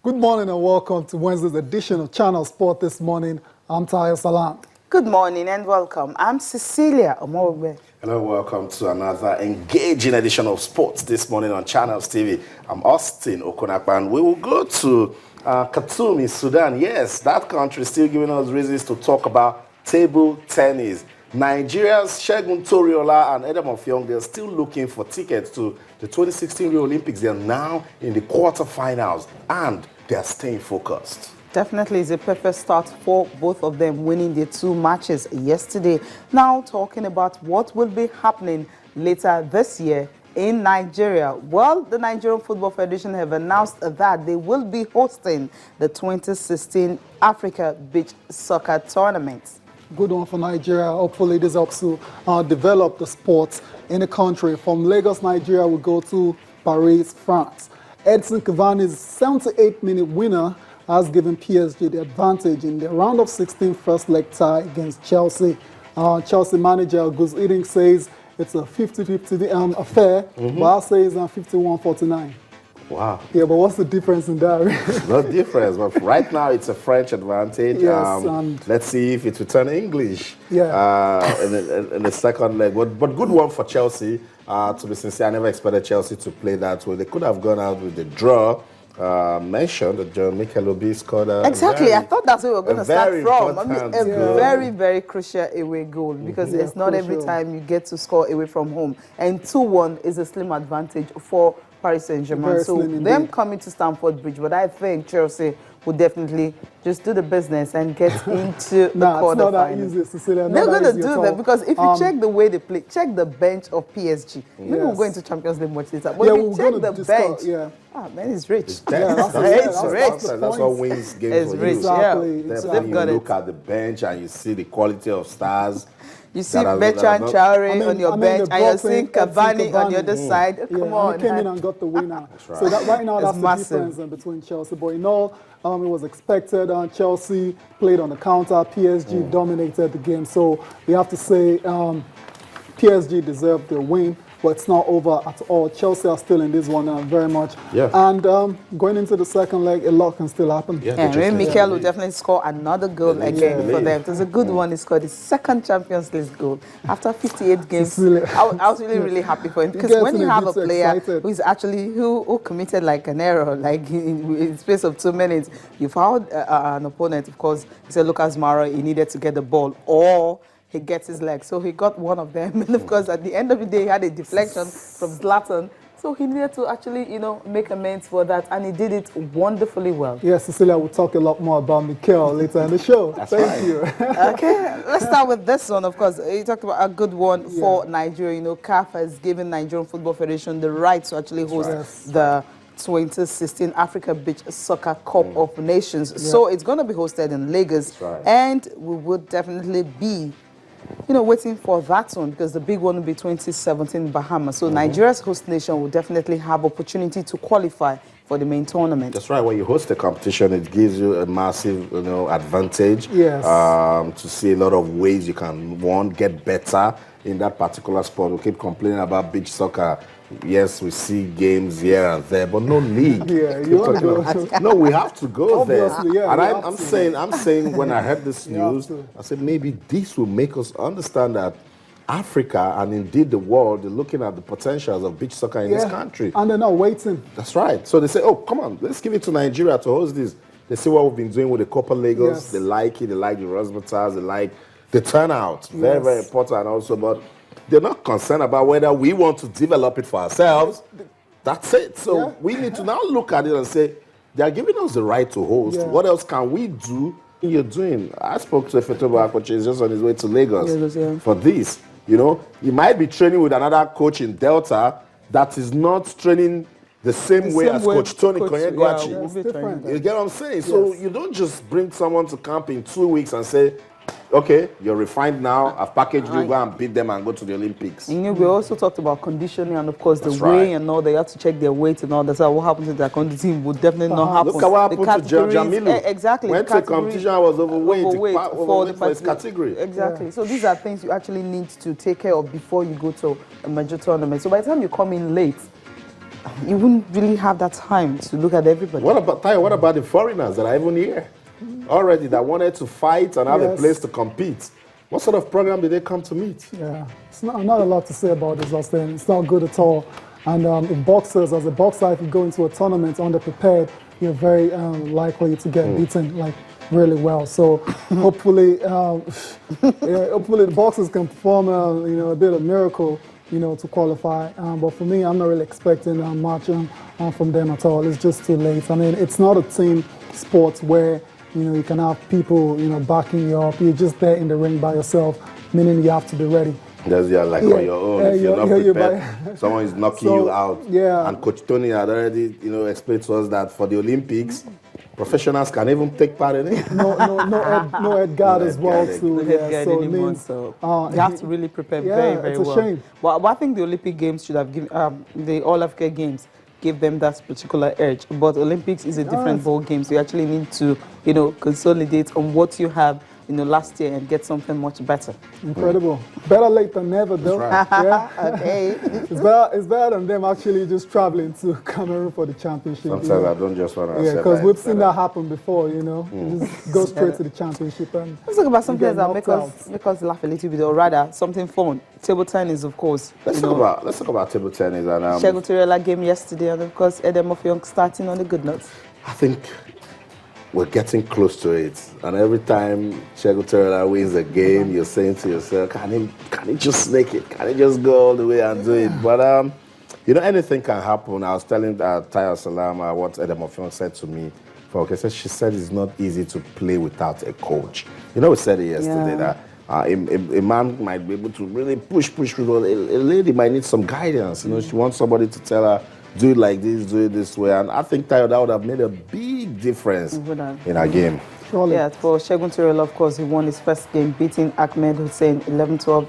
Good morning and welcome to Wednesday's edition of Channel Sport This Morning. I'm Tayo Salam. Good morning and welcome. I'm Cecilia Omorogbe. Hello, welcome to another engaging edition of Sports This Morning on Channels TV. I'm Austin Okonakpa, and we will go to Khartoum in Sudan. Yes, that country is still giving us reasons to talk about table tennis. Nigeria's Segun Toriola and Edem Offiong, they're still looking for tickets to the 2016 Rio Olympics. They're now in the quarterfinals, and they're staying focused. Definitely is a perfect start for both of them, winning their two matches yesterday. Now talking about what will be happening later this year in Nigeria. Well, the Nigerian Football Federation have announced that they will be hosting the 2016 Africa Beach Soccer Tournament. Good one for Nigeria. Hopefully this helps to develop the sports in the country. From Lagos, Nigeria, we go to Paris, France. Edson Cavani's 78-minute winner has given PSG the advantage in the round of 16 first leg tie against Chelsea. Chelsea manager Gus Hiddink says it's a 50-50 affair, but I'll say it's 51-49. Wow. Yeah, but what's the difference in that? No difference, but right now it's a French advantage. Yes, let's see if it will turn English in the second leg. But good one for Chelsea. To be sincere, I never expected Chelsea to play that way. They could have gone out with the draw. Mentioned that John Mikel Obi scored Exactly, I thought that's where we were going to start from. I mean, a goal. very, very crucial away goal because it's not every time you get to score away from home. And 2-1 is a slim advantage for Paris Saint-Germain. So them coming to Stamford Bridge, but I think Chelsea would definitely just do the business and get into the quarterfinals. It's not that easy, Cecilia. They're going to do that because if you check the way they play, check the bench of PSG. Maybe we'll go into Champions League much later. But if you check the bench, man, it's rich. It's rich. That's what wins games for you. Exactly. So when you look at the bench and you see the quality of stars. You see Bertrand Traore on your bench, and you're seeing Cavani on the other side. Come on. He came in and got the winner. Right. So that right now, that's massive. the difference between Chelsea. But in all, it was expected. Chelsea played on the counter. PSG dominated the game. So we have to say PSG deserved the win. But it's not over at all. Chelsea are still in this one very much. Yeah. And going into the second leg, a lot can still happen. And Mikel will definitely score another goal again for them. It was a good one. He scored his second Champions League goal after 58 games. I was really happy for him because when you have a player who committed like an error, like in the space of 2 minutes, you found an opponent. Of course, he said Lucas Moura, he needed to get the ball or he gets his leg. So he got one of them. And of course, at the end of the day, he had a deflection from Zlatan. So he needed to actually, make amends for that. And he did it wonderfully well. Yes, Cecilia, we'll talk a lot more about Mikel later in the show. Thank you. Okay, let's start with this one, of course. You talked about a good one for Nigeria. CAF has given Nigerian Football Federation the right to actually host the 2016 Africa Beach Soccer Cup of Nations. So it's going to be hosted in Lagos. And we would definitely be waiting for that one because the big one will be 2017 Bahamas. So Nigeria's host nation will definitely have opportunity to qualify for the main tournament. That's right. When you host a competition, it gives you a massive, advantage. Yes. To see a lot of ways you can get better in that particular sport. We keep complaining about beach soccer. Yes, we see games here and there, but no league. No, we have to go there. And I'm saying when I heard this news, I said maybe this will make us understand that Africa and indeed the world are looking at the potentials of beach soccer in this country. And they're not waiting. That's right. So they say, oh, come on, let's give it to Nigeria to host this. They see what we've been doing with the Copa Lagos. Yes. They like it. They like the razzmatazz. They like the turnout. Very, very important also. But they're not concerned about whether we want to develop it for ourselves. That's it. So we need to now look at it and say, they are giving us the right to host. What else can we do? You're doing. I spoke to Efetobo Akpoche, he's just on his way to Lagos for this. He might be training with another coach in Delta that is not training the same way as Coach Tony Konyegwachi. You get what I'm saying? So you don't just bring someone to camp in 2 weeks and say, okay, you're refined now. I've packaged you, go and beat them and go to the Olympics. We also talked about conditioning and, of course, the weight and all. They have to check their weight and all that. So what happens to their conditioning would definitely not happen. Look at what happened to Jamilu. Exactly. Went to a competition, I was overweight for his category. Exactly. So these are things you actually need to take care of before you go to a major tournament. So by the time you come in late, you wouldn't really have that time to look at everybody. What about Tayo? What about the foreigners that are even here already that wanted to fight and have a place to compete? What sort of program did they come to meet? Yeah, it's not a lot to say about this, Austin. It's not good at all. And if boxers, as a boxer, if you go into a tournament underprepared, you're very likely to get beaten like really well. So hopefully, hopefully the boxers can perform a bit of miracle, to qualify. But for me, I'm not really expecting much from them at all. It's just too late. I mean, it's not a team sport where you can have people backing you up. You're just there in the ring by yourself, meaning you have to be ready. That's on your own. If you're not prepared, someone is knocking you out. Yeah. And Coach Tony had already, explained to us that for the Olympics, professionals can even take part in it. No Ed Gard as well too. So it means you have to really prepare very, very well. It's a shame. Well, I think the Olympic Games should have given the All Africa Games give them that particular edge. But Olympics is a different ball game, so you actually need to consolidate on what you have last year and get something much better. Incredible. Better late than never, though. Right. Yeah. Okay. It's better than them actually just traveling to Cameroon for the championship. Sometimes I don't just want to accept because we've seen that happen before, Just go straight to the championship. And let's talk about something that make us laugh a little bit, or rather, something fun. Table tennis, of course. Let's talk about table tennis. And Segun Toriola game yesterday, and of course, Edem Offiong starting on the good notes. I think we're getting close to it, and every time Segun Toriola wins a game, you're saying to yourself, can he just make it? Can he just go all the way and do it? But anything can happen. I was telling Tayo Salama what Edem Offiong said to me. She said it's not easy to play without a coach. We said it yesterday that a man might be able to really push. A lady might need some guidance. She wants somebody to tell her, do it like this, do it this way. And I think Tayo, that would have made a big difference in our game. Surely. Yeah, for Segun Toriola, of course, he won his first game, beating Ahmed Hussein 11-12,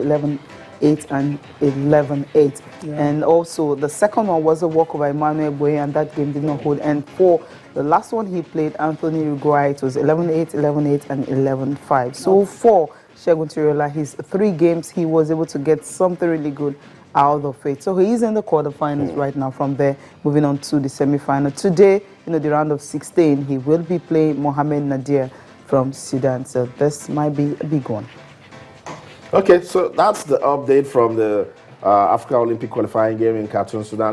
11-8, and 11-8. Yeah. And also, the second one was a walk over Emmanuel Boye, and that game did not hold. And for the last one he played, Anthony Uruguay, it was 11-8, 11-8, and 11-5. So for Segun Toriola, his 3 games, he was able to get something really good out of it. So he is in the quarterfinals right now. From there, moving on to the semi-final. Today, the round of 16, he will be playing Mohamed Nadir from Sudan. So this might be a big one. Okay, so that's the update from the Africa Olympic qualifying game in Khartoum, Sudan.